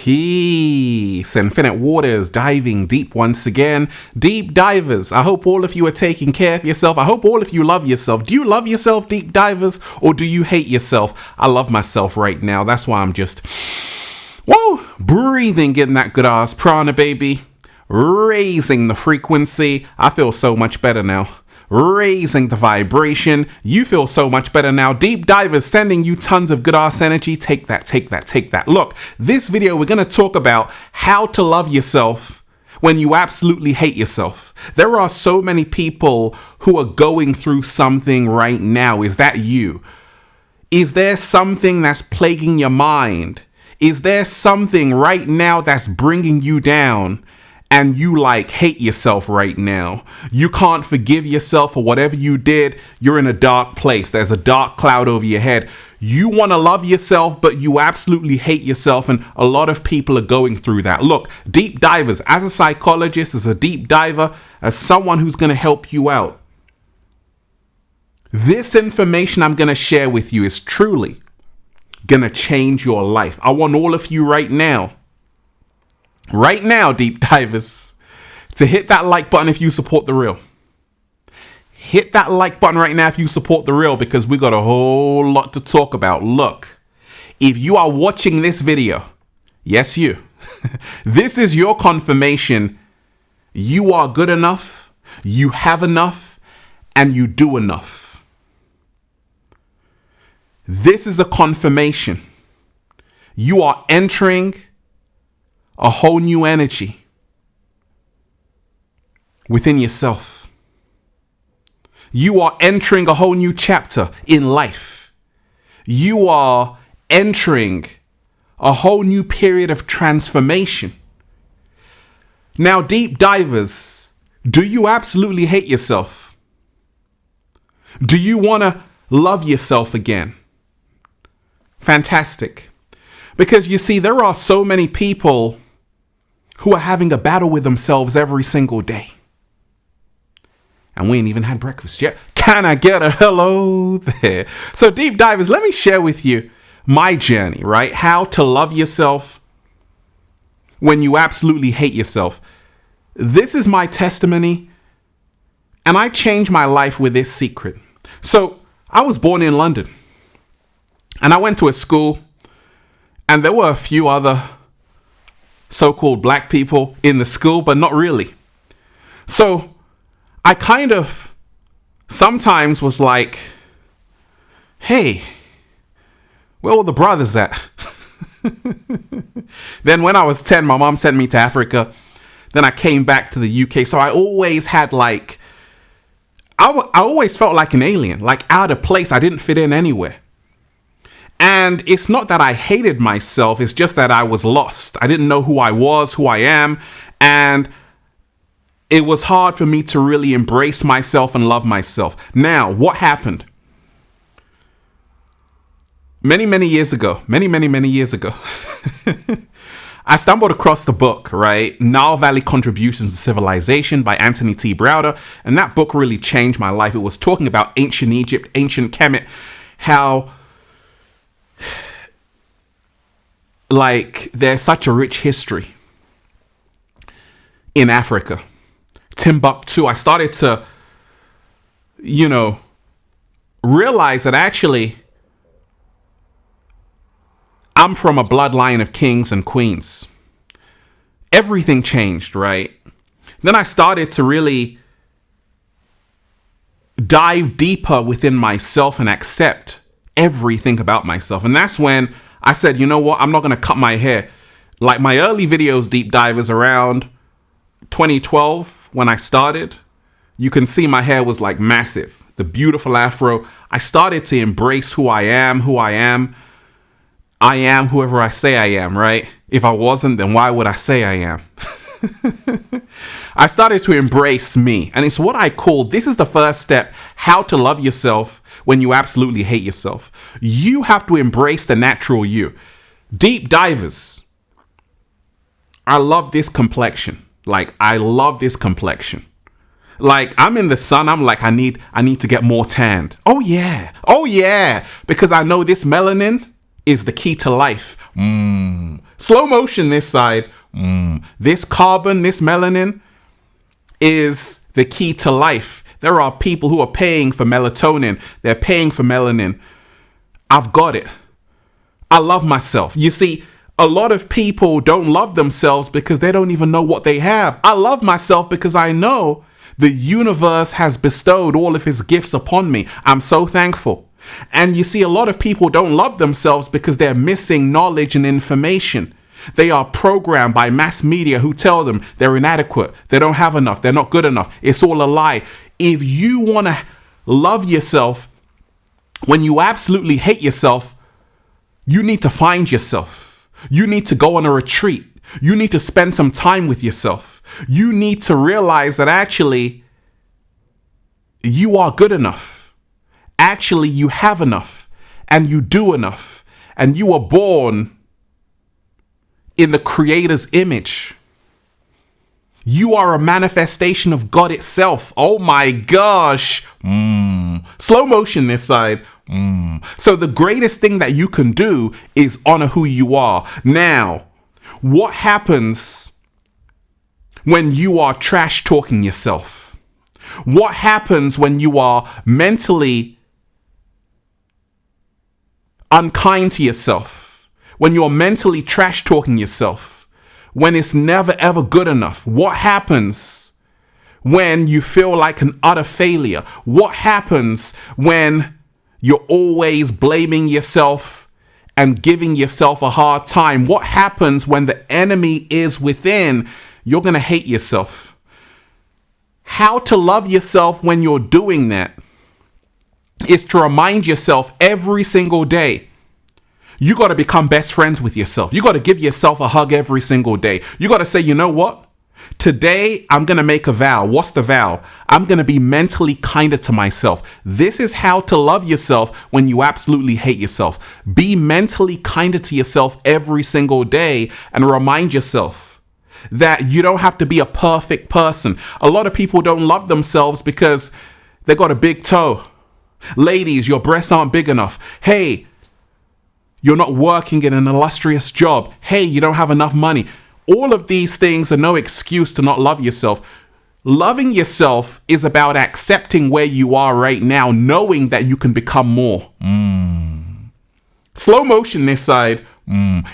Peace. Infinite waters, diving deep once again. Deep divers, I hope all of you are taking care of yourself. I hope all of you love yourself. Do you love yourself, deep divers, or do you hate yourself? I love myself right now. That's why I'm just, whoa, breathing in that good ass prana, baby. Raising the frequency. I feel so much better now. Raising the vibration. You feel so much better now. Deep divers sending you tons of good ass energy. Take that, take that, take that. Look, this video we're going to talk about how to love yourself when you absolutely hate yourself. There are so many people who are going through something right now. Is that you? Is there something that's plaguing your mind? Is there something right now that's bringing you down? And you hate yourself right now. You can't forgive yourself for whatever you did. You're in a dark place. There's a dark cloud over your head. You want to love yourself, but you absolutely hate yourself. And a lot of people are going through that. Look, deep divers, as a psychologist, as a deep diver, as someone who's going to help you out. This information I'm going to share with you is truly going to change your life. I want all of you right now, deep divers, to hit that like button if you support the real. Hit that like button right now if you support the real, because we got a whole lot to talk about. Look, if you are watching this video, yes, you, this is your confirmation. You are good enough, you have enough, and you do enough. This is a confirmation. You are entering a whole new energy within yourself. You are entering a whole new chapter in life. You are entering a whole new period of transformation. Now, deep divers, do you absolutely hate yourself? Do you want to love yourself again? Fantastic. Because you see, there are so many people who are having a battle with themselves every single day. And we ain't even had breakfast yet. Can I get a hello there? So deep divers, let me share with you my journey, right? How to love yourself when you absolutely hate yourself. This is my testimony, and I changed my life with this secret. So I was born in London, and I went to a school, and there were a few other so-called black people in the school, but not really. So I kind of sometimes was like, hey, where all the brothers at? Then when I was 10, my mom sent me to Africa. Then I came back to the UK. So I always had I always felt like an alien, like out of place. I didn't fit in anywhere. And it's not that I hated myself. It's just that I was lost. I didn't know who I was, who I am. And it was hard for me to really embrace myself and love myself. Now, what happened? Many years ago, I stumbled across the book, right? Nile Valley Contributions to Civilization by Anthony T. Browder. And that book really changed my life. It was talking about ancient Egypt, ancient Kemet, how there's such a rich history in Africa. Timbuktu. I started to, realize that actually I'm from a bloodline of kings and queens. Everything changed, right? Then I started to really dive deeper within myself and accept everything about myself. And that's when I said, you know what? I'm not going to cut my hair. Like my early videos, deep divers, around 2012 when I started, you can see my hair was massive. The beautiful afro. I started to embrace who I am. I am whoever I say I am, right? If I wasn't, then why would I say I am? I started to embrace me. And it's what I call, this is the first step, how to love yourself when you absolutely hate yourself. You have to embrace the natural you. Deep divers, I love this complexion. I love this complexion. I'm in the sun. I'm I need to get more tanned. Oh yeah. Because I know this melanin, is the key to life. Slow motion this side. This carbon, this melanin is the key to life. There are people who are paying for melatonin. They're paying for melanin. I've got it. I love myself. You see, a lot of people don't love themselves because they don't even know what they have. I love myself because I know the universe has bestowed all of his gifts upon me. I'm so thankful. And you see, a lot of people don't love themselves because they're missing knowledge and information. They are programmed by mass media who tell them they're inadequate, they don't have enough, they're not good enough. It's all a lie. If you want to love yourself when you absolutely hate yourself, you need to find yourself. You need to go on a retreat. You need to spend some time with yourself. You need to realize that actually you are good enough. Actually, you have enough and you do enough, and you were born in the Creator's image. You are a manifestation of God itself. Oh my gosh. Slow motion this side. So the greatest thing that you can do is honor who you are. Now, what happens when you are trash talking yourself? What happens when you are mentally unkind to yourself? When you're mentally trash talking yourself? When it's never ever good enough? What happens when you feel like an utter failure? What happens when you're always blaming yourself and giving yourself a hard time? What happens when the enemy is within? You're going to hate yourself. How to love yourself when you're doing that is to remind yourself every single day. You got to become best friends with yourself. You got to give yourself a hug every single day. You got to say, you know what? Today, I'm going to make a vow. What's the vow? I'm going to be mentally kinder to myself. This is how to love yourself when you absolutely hate yourself. Be mentally kinder to yourself every single day and remind yourself that you don't have to be a perfect person. A lot of people don't love themselves because they got a big toe. Ladies, your breasts aren't big enough. Hey, you're not working in an illustrious job. Hey, you don't have enough money. All of these things are no excuse to not love yourself. Loving yourself is about accepting where you are right now, knowing that you can become more. Slow motion this side.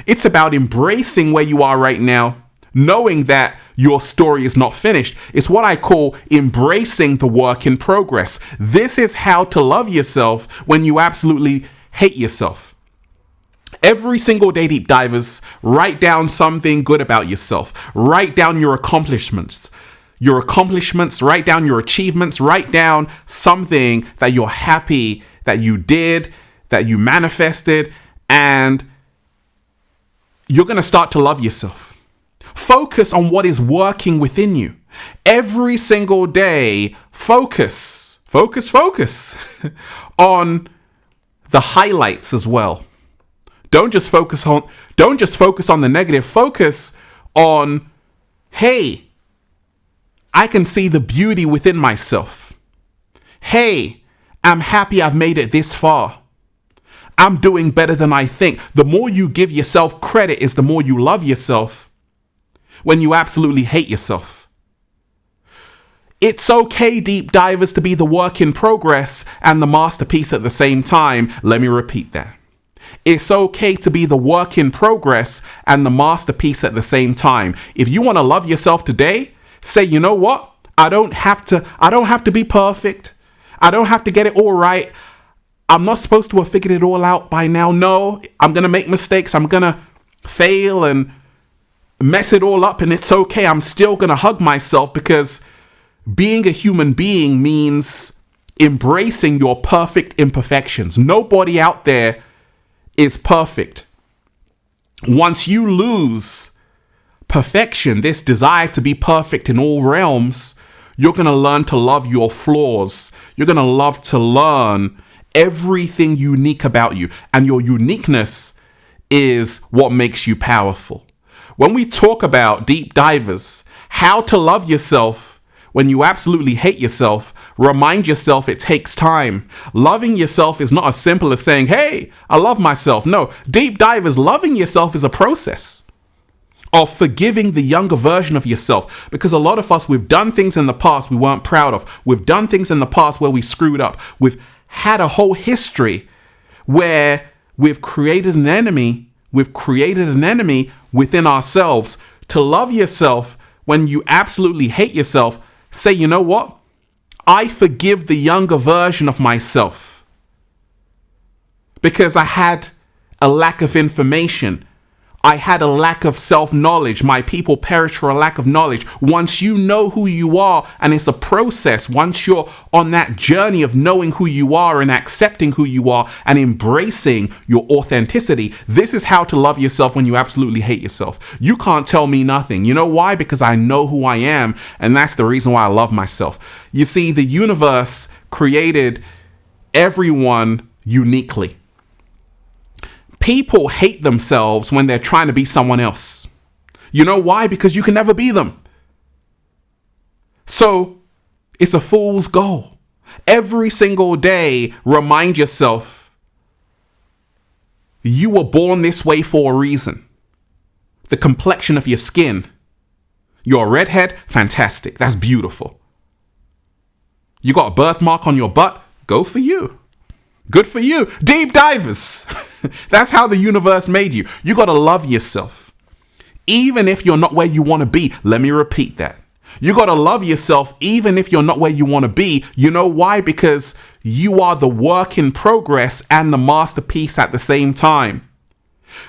It's about embracing where you are right now, knowing that your story is not finished. It's what I call embracing the work in progress. This is how to love yourself when you absolutely hate yourself. Every single day, deep divers, write down something good about yourself. Write down your accomplishments. Write down your achievements. Write down something that you're happy that you did, that you manifested, and you're going to start to love yourself. Focus on what is working within you. Every single day, focus on the highlights as well. Don't just focus on the negative. Focus on, hey, I can see the beauty within myself. Hey, I'm happy I've made it this far. I'm doing better than I think. The more you give yourself credit is the more you love yourself when you absolutely hate yourself. It's okay, deep divers, to be the work in progress and the masterpiece at the same time. Let me repeat that. It's okay to be the work in progress and the masterpiece at the same time. If you want to love yourself today, say, you know what? I don't have to be perfect. I don't have to get it all right. I'm not supposed to have figured it all out by now. No, I'm going to make mistakes. I'm going to fail and mess it all up, and it's okay. I'm still going to hug myself, because being a human being means embracing your perfect imperfections. Nobody out there is perfect. Once you lose perfection, this desire to be perfect in all realms, you're going to learn to love your flaws. You're going to love to learn everything unique about you. And your uniqueness is what makes you powerful. When we talk about deep divers, how to love yourself when you absolutely hate yourself, remind yourself it takes time. Loving yourself is not as simple as saying, hey, I love myself. No, deep divers, loving yourself is a process of forgiving the younger version of yourself. Because a lot of us, we've done things in the past we weren't proud of. We've done things in the past where we screwed up. We've had a whole history where we've created an enemy. We've created an enemy within ourselves. To love yourself when you absolutely hate yourself, say, you know what? I forgive the younger version of myself because I had a lack of information. I had a lack of self-knowledge. My people perish for a lack of knowledge. Once you know who you are, and it's a process, once you're on that journey of knowing who you are and accepting who you are and embracing your authenticity, this is how to love yourself when you absolutely hate yourself. You can't tell me nothing. You know why? Because I know who I am, and that's the reason why I love myself. You see, the universe created everyone uniquely. People hate themselves when they're trying to be someone else. You know why? Because you can never be them. So it's a fool's goal. Every single day, remind yourself you were born this way for a reason. The complexion of your skin. You're a redhead? Fantastic. That's beautiful. You got a birthmark on your butt? Go for you. Good for you. Deep divers. That's how the universe made you. You got to love yourself. Even if you're not where you want to be. Let me repeat that. You got to love yourself even if you're not where you want to be. You know why? Because you are the work in progress and the masterpiece at the same time.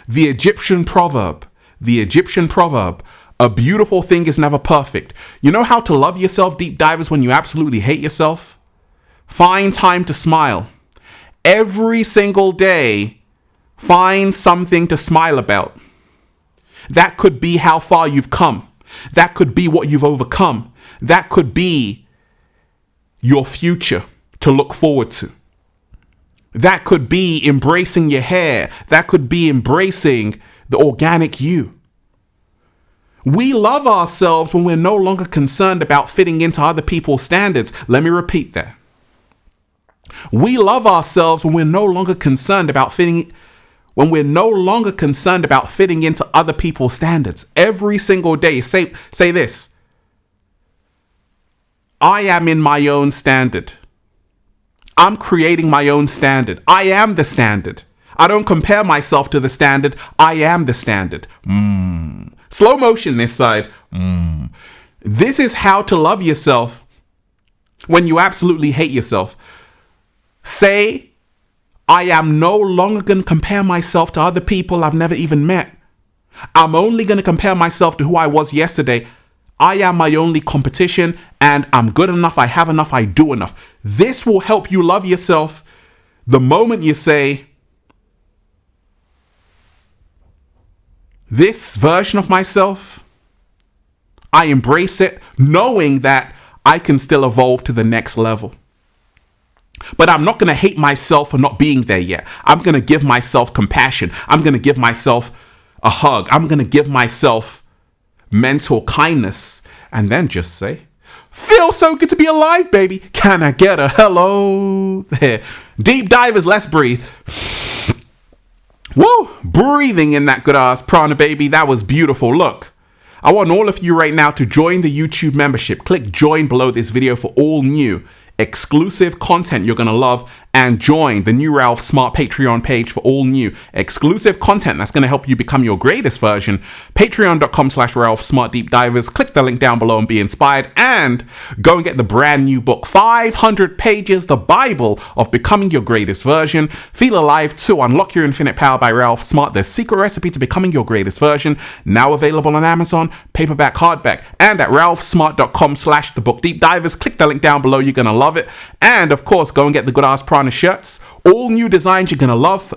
The Egyptian proverb, a beautiful thing is never perfect. You know how to love yourself, deep divers, when you absolutely hate yourself? Find time to smile. Every single day, find something to smile about. That could be how far you've come. That could be what you've overcome. That could be your future to look forward to. That could be embracing your hair. That could be embracing the organic you. We love ourselves when we're no longer concerned about fitting into other people's standards. Let me repeat that. We love ourselves when we're no longer concerned about fitting into other people's standards. Every single day, say this. I am in my own standard. I'm creating my own standard. I am the standard. I don't compare myself to the standard. I am the standard. Slow motion this side. This is how to love yourself when you absolutely hate yourself. Say, I am no longer going to compare myself to other people I've never even met. I'm only going to compare myself to who I was yesterday. I am my only competition, and I'm good enough, I have enough, I do enough. This will help you love yourself the moment you say, this version of myself, I embrace it, knowing that I can still evolve to the next level. But I'm not going to hate myself for not being there yet. I'm going to give myself compassion. I'm going to give myself a hug. I'm going to give myself mental kindness. And then just say, feel so good to be alive, baby. Can I get a hello? There. Deep divers, let's breathe. Woo! Breathing in that good ass prana, baby. That was beautiful. Look, I want all of you right now to join the YouTube membership. Click join below this video for all new exclusive content you're going to love, and join the new Ralph Smart Patreon page for all new exclusive content that's going to help you become your greatest version. Patreon.com/Ralph Smart Deep Divers. Click the link down below and be inspired, and go and get the brand new book, 500 pages, the Bible of becoming your greatest version. Feel Alive 2, Unlock Your Infinite Power by Ralph Smart, the secret recipe to becoming your greatest version. Now available on Amazon, paperback, hardback, and at ralphsmart.com/the book Deep Divers. Click the link down below. You're going to love it. And of course, go and get the good ass prana shirts. All new designs you're going to love.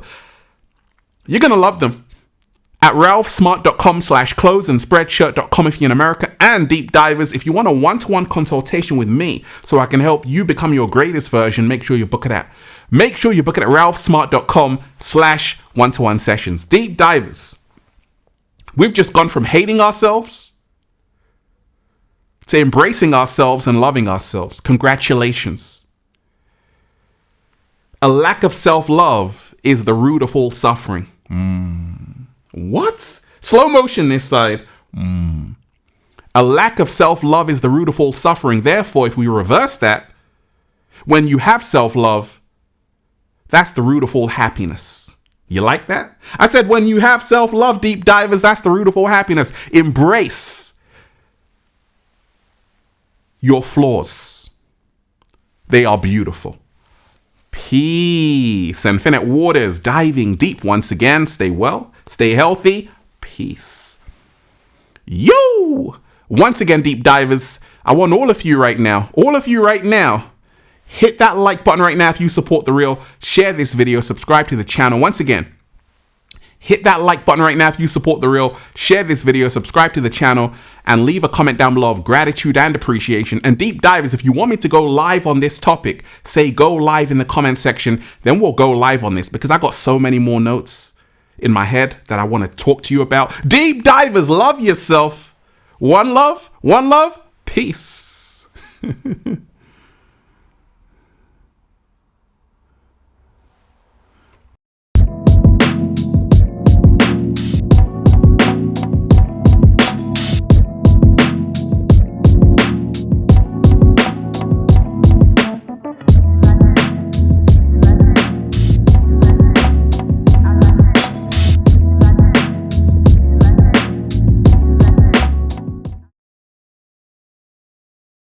You're going to love them at ralphsmart.com/clothes and spreadshirt.com if you're in America. And Deep Divers, if you want a one-to-one consultation with me so I can help you become your greatest version, make sure you book it at ralphsmart.com/one-to-one sessions. Deep Divers, we've just gone from hating ourselves to embracing ourselves and loving ourselves. Congratulations. A lack of self-love is the root of all suffering. What? Slow motion this side. A lack of self-love is the root of all suffering. Therefore, if we reverse that, when you have self-love, that's the root of all happiness. You like that? I said when you have self-love, deep divers, that's the root of all happiness. Embrace your flaws. They are beautiful. Peace. Infinite waters, diving deep once again. Stay well, stay healthy. Peace. Yo! Once again, deep divers, I want all of you right now, hit that like button right now if you support the real. Share this video, subscribe to the channel. Once again, hit that like button right now if you support the real. Share this video, subscribe to the channel, and leave a comment down below of gratitude and appreciation. And deep divers, if you want me to go live on this topic, say go live in the comment section, then we'll go live on this, because I got so many more notes in my head that I want to talk to you about. Deep divers, love yourself. One love, peace.